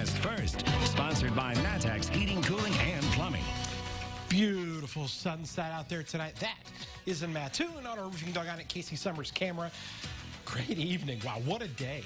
broadcast first. Sponsored by Natex Heating, Cooling, and Plumbing. Beautiful sunset out there tonight. That is in Mattoon on our Roofing Dugout at Casey Summers camera. Great evening. Wow, what a day.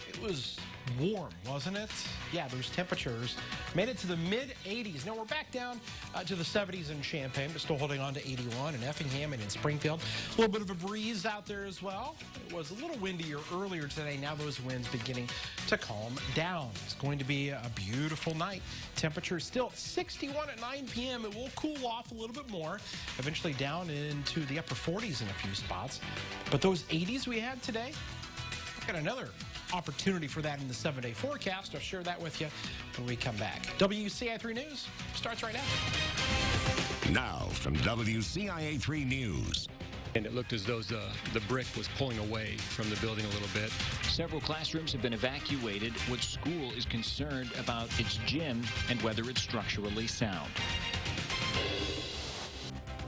It was warm, wasn't it? Yeah, those temperatures made it to the mid-80s. Now we're back down to the 70s in Champaign, but still holding on to 81 in Effingham and in Springfield. A little bit of a breeze out there as well. It was a little windier earlier today. Now those winds beginning to calm down. It's going to be a beautiful night. Temperature still 61 at 9 p.m. It will cool off a little bit more, eventually down into the upper 40s in a few spots. But those 80s we had today, I've got another opportunity for that in the 7-day forecast. I'll share that with you when we come back. WCIA3 News starts right now. Now from WCIA3 News. And it looked as though the brick was pulling away from the building a little bit. Several classrooms have been evacuated. What school is concerned about its gym and whether it's structurally sound.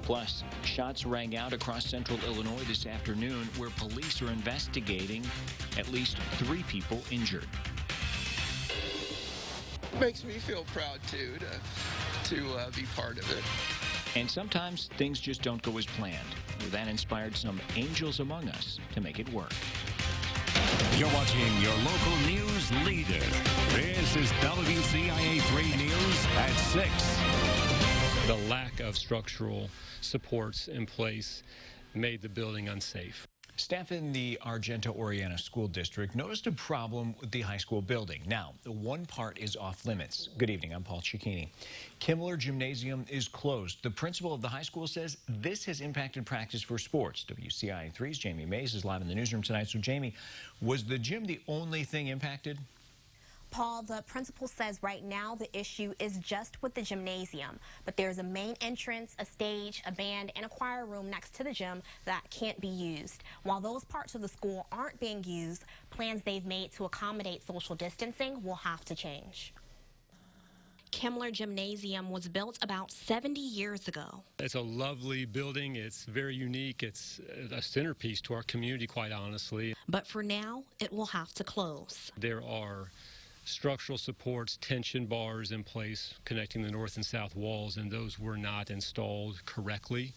Plus, shots rang out across central Illinois this afternoon where police are investigating at least 3 people injured. Makes me feel proud, too, to be part of it. And sometimes things just don't go as planned. Well, that inspired some angels among us to make it work. You're watching your local news leader. This is WCIA3 News at 6. The lack of structural supports in place made the building unsafe. Staff in the Argenta-Oriana School District noticed a problem with the high school building. Now, one part is off limits. Good evening, I'm Paul Cicchini. Kimmler Gymnasium is closed. The principal of the high school says this has impacted practice for sports. WCIA3's Jamie Mays is live in the newsroom tonight. So, Jamie, was the gym the only thing impacted? Paul, the principal says right now the issue is just with the gymnasium, but there's a main entrance, a stage, a band, and a choir room next to the gym that can't be used. While those parts of the school aren't being used, plans they've made to accommodate social distancing will have to change. Kimmler Gymnasium was built about 70 years ago. It's a lovely building. It's very unique. It's a centerpiece to our community, quite honestly. But for now, it will have to close. There are structural supports, tension bars in place connecting the north and south walls, and those were not installed correctly.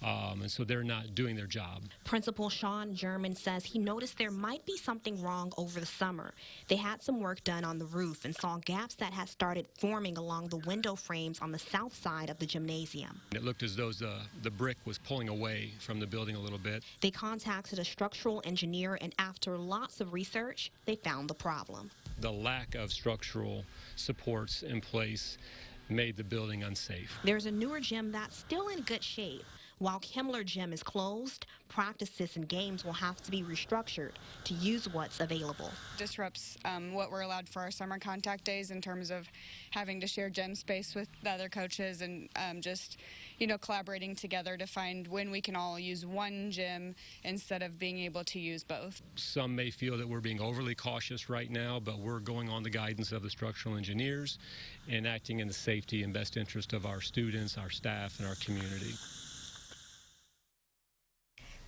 And so they're not doing their job. Principal Sean German says he noticed there might be something wrong over the summer. They had some work done on the roof and saw gaps that had started forming along the window frames on the south side of the gymnasium. It looked as though the brick was pulling away from the building a little bit. They contacted a structural engineer, and after lots of research, they found the problem. The lack of structural supports in place made the building unsafe. There's a newer gym that's still in good shape. While Kimmler Gym is closed, practices and games will have to be restructured to use what's available. Disrupts what we're allowed for our summer contact days in terms of having to share gym space with the other coaches and just, collaborating together to find when we can all use one gym instead of being able to use both. Some may feel that we're being overly cautious right now, but we're going on the guidance of the structural engineers and acting in the safety and best interest of our students, our staff, and our community.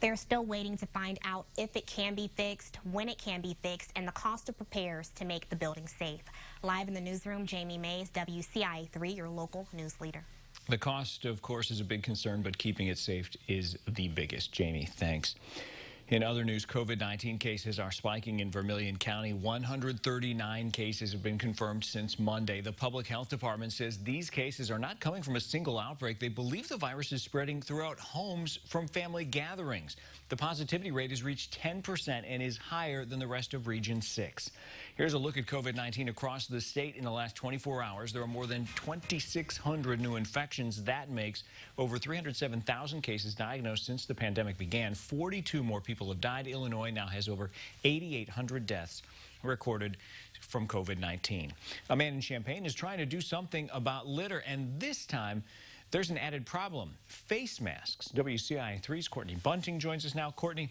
They're still waiting to find out if it can be fixed, when it can be fixed, and the cost of repairs to make the building safe. Live in the newsroom, Jamie Mays, WCIA3, your local news leader. The cost, of course, is a big concern, but keeping it safe is the biggest. Jamie, thanks. In other news, COVID-19 cases are spiking in Vermilion County. 139 cases have been confirmed since Monday. The Public Health Department says these cases are not coming from a single outbreak. They believe the virus is spreading throughout homes from family gatherings. The positivity rate has reached 10% and is higher than the rest of Region 6. Here's a look at COVID-19 across the state in the last 24 hours. There are more than 2,600 new infections. That makes over 307,000 cases diagnosed since the pandemic began. 42 more people have died. Illinois now has over 8,800 deaths recorded from COVID-19. A man in Champaign is trying to do something about litter, and this time there's an added problem: face masks. WCIA3's Courtney Bunting joins us now. Courtney,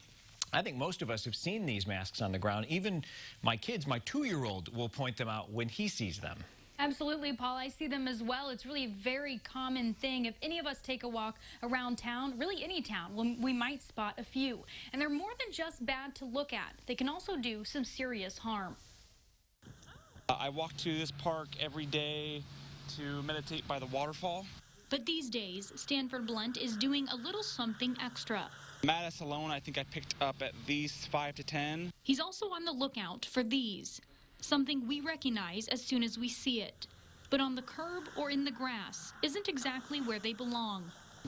I think most of us have seen these masks on the ground. Even my kids, my 2-year-old, will point them out when he sees them. Absolutely, Paul. I see them as well. It's really a very common thing. If any of us take a walk around town, really any town, we might spot a few. And they're more than just bad to look at. They can also do some serious harm. I walk to this park every day to meditate by the waterfall. But these days, Stanford Blunt is doing a little something extra. Mattis alone, I think I picked up at least 5 to 10. He's also on the lookout for these, something we recognize as soon as we see it. But on the curb or in the grass isn't exactly where they belong.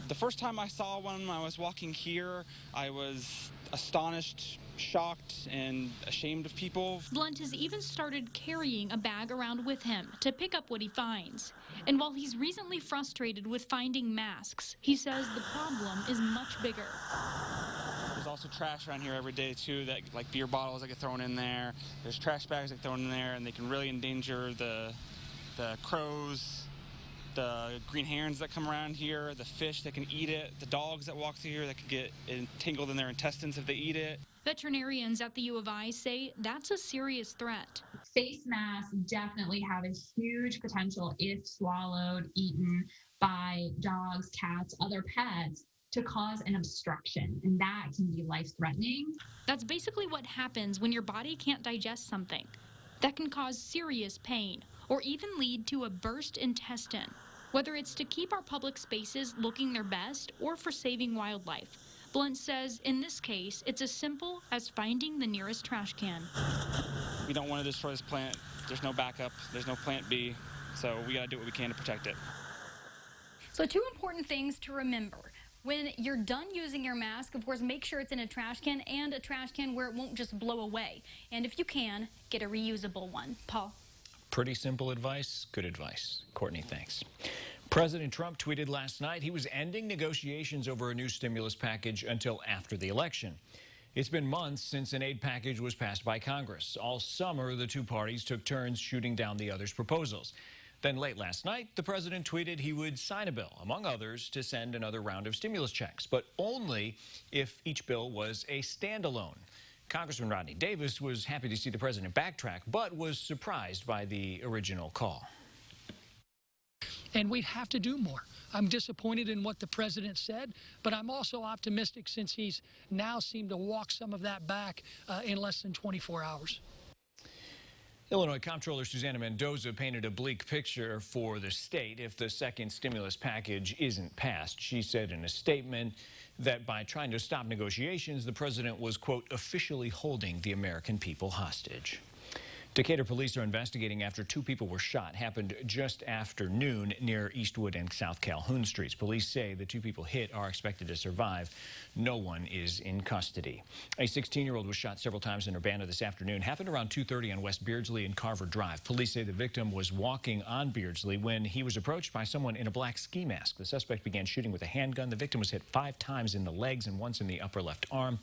The first time I saw one when I was walking here, I was astonished, shocked, and ashamed of people. Blunt has even started carrying a bag around with him to pick up what he finds. And while he's recently frustrated with finding masks, he says the problem is much bigger. There's also trash around here every day, too, that like beer bottles that get thrown in there. There's trash bags that get thrown in there, and they can really endanger the crows, the green herons that come around here, the fish that can eat it, the dogs that walk through here that can get entangled in their intestines if they eat it. Veterinarians at the U of I say that's a serious threat. Face masks definitely have a huge potential, if swallowed, eaten by dogs, cats, other pets, to cause an obstruction, and that can be life-threatening. That's basically what happens when your body can't digest something. That can cause serious pain or even lead to a burst intestine, whether it's to keep our public spaces looking their best or for saving wildlife. Blunt says in this case, it's as simple as finding the nearest trash can. We don't want to destroy this plant. There's no backup. There's no plant B. So we got to do what we can to protect it. So 2 important things to remember. When you're done using your mask, of course, make sure it's in a trash can, and a trash can where it won't just blow away. And if you can, get a reusable one. Paul? Pretty simple advice. Good advice. Courtney, thanks. President Trump tweeted last night he was ending negotiations over a new stimulus package until after the election. It's been months since an aid package was passed by Congress. All summer, the two parties took turns shooting down the other's proposals. Then late last night, the president tweeted he would sign a bill, among others, to send another round of stimulus checks, but only if each bill was a standalone. Congressman Rodney Davis was happy to see the president backtrack, but was surprised by the original call. And we'd have to do more. I'm disappointed in what the president said, but I'm also optimistic since he's now seemed to walk some of that back in less than 24 hours. Illinois Comptroller Susana Mendoza painted a bleak picture for the state if the second stimulus package isn't passed. She said in a statement that by trying to stop negotiations, the president was, quote, officially holding the American people hostage. Decatur police are investigating after 2 people were shot. Happened just after noon near Eastwood and South Calhoun Streets. Police say the 2 people hit are expected to survive. No one is in custody. A 16-year-old was shot several times in Urbana this afternoon. Happened around 2:30 on West Beardsley and Carver Drive. Police say the victim was walking on Beardsley when he was approached by someone in a black ski mask. The suspect began shooting with a handgun. The victim was hit 5 times in the legs and once in the upper left arm.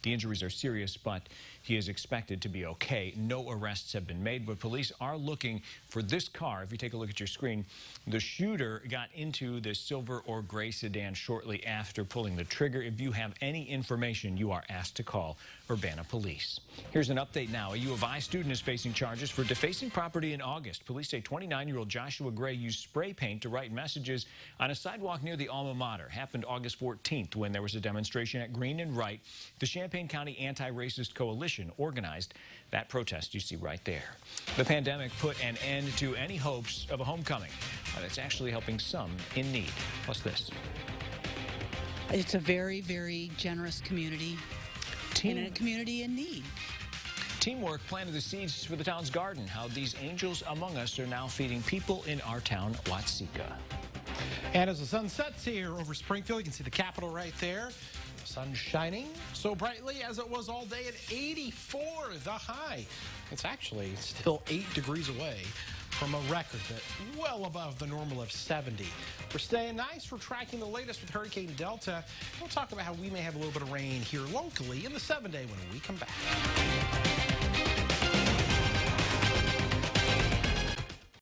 The injuries are serious, but he is expected to be okay. No arrests have been made, but police are looking for this car. If you take a look at your screen, the shooter got into the silver or gray sedan shortly after pulling the trigger. If you have any information, you are asked to call Urbana Police. Here's an update now. A U of I student is facing charges for defacing property in August. Police say 29-year-old Joshua Gray used spray paint to write messages on a sidewalk near the alma mater. Happened August 14th when there was a demonstration at Green and Wright. The Champaign County Anti-Racist Coalition organized that protest you see right there. The pandemic put an end to any hopes of a homecoming, but it's actually helping some in need. Plus this. It's a very, very generous community and a community in need. Teamwork planted the seeds for the town's garden. How these angels among us are now feeding people in our town, Watseka. And as the sun sets here over Springfield, you can see the Capitol right there. The sun shining so brightly as it was all day at 84, the high. It's actually still 8 degrees away from a record that well above the normal of 70. We're staying nice. We're tracking the latest with Hurricane Delta. We'll talk about how we may have a little bit of rain here locally in the 7-day when we come back.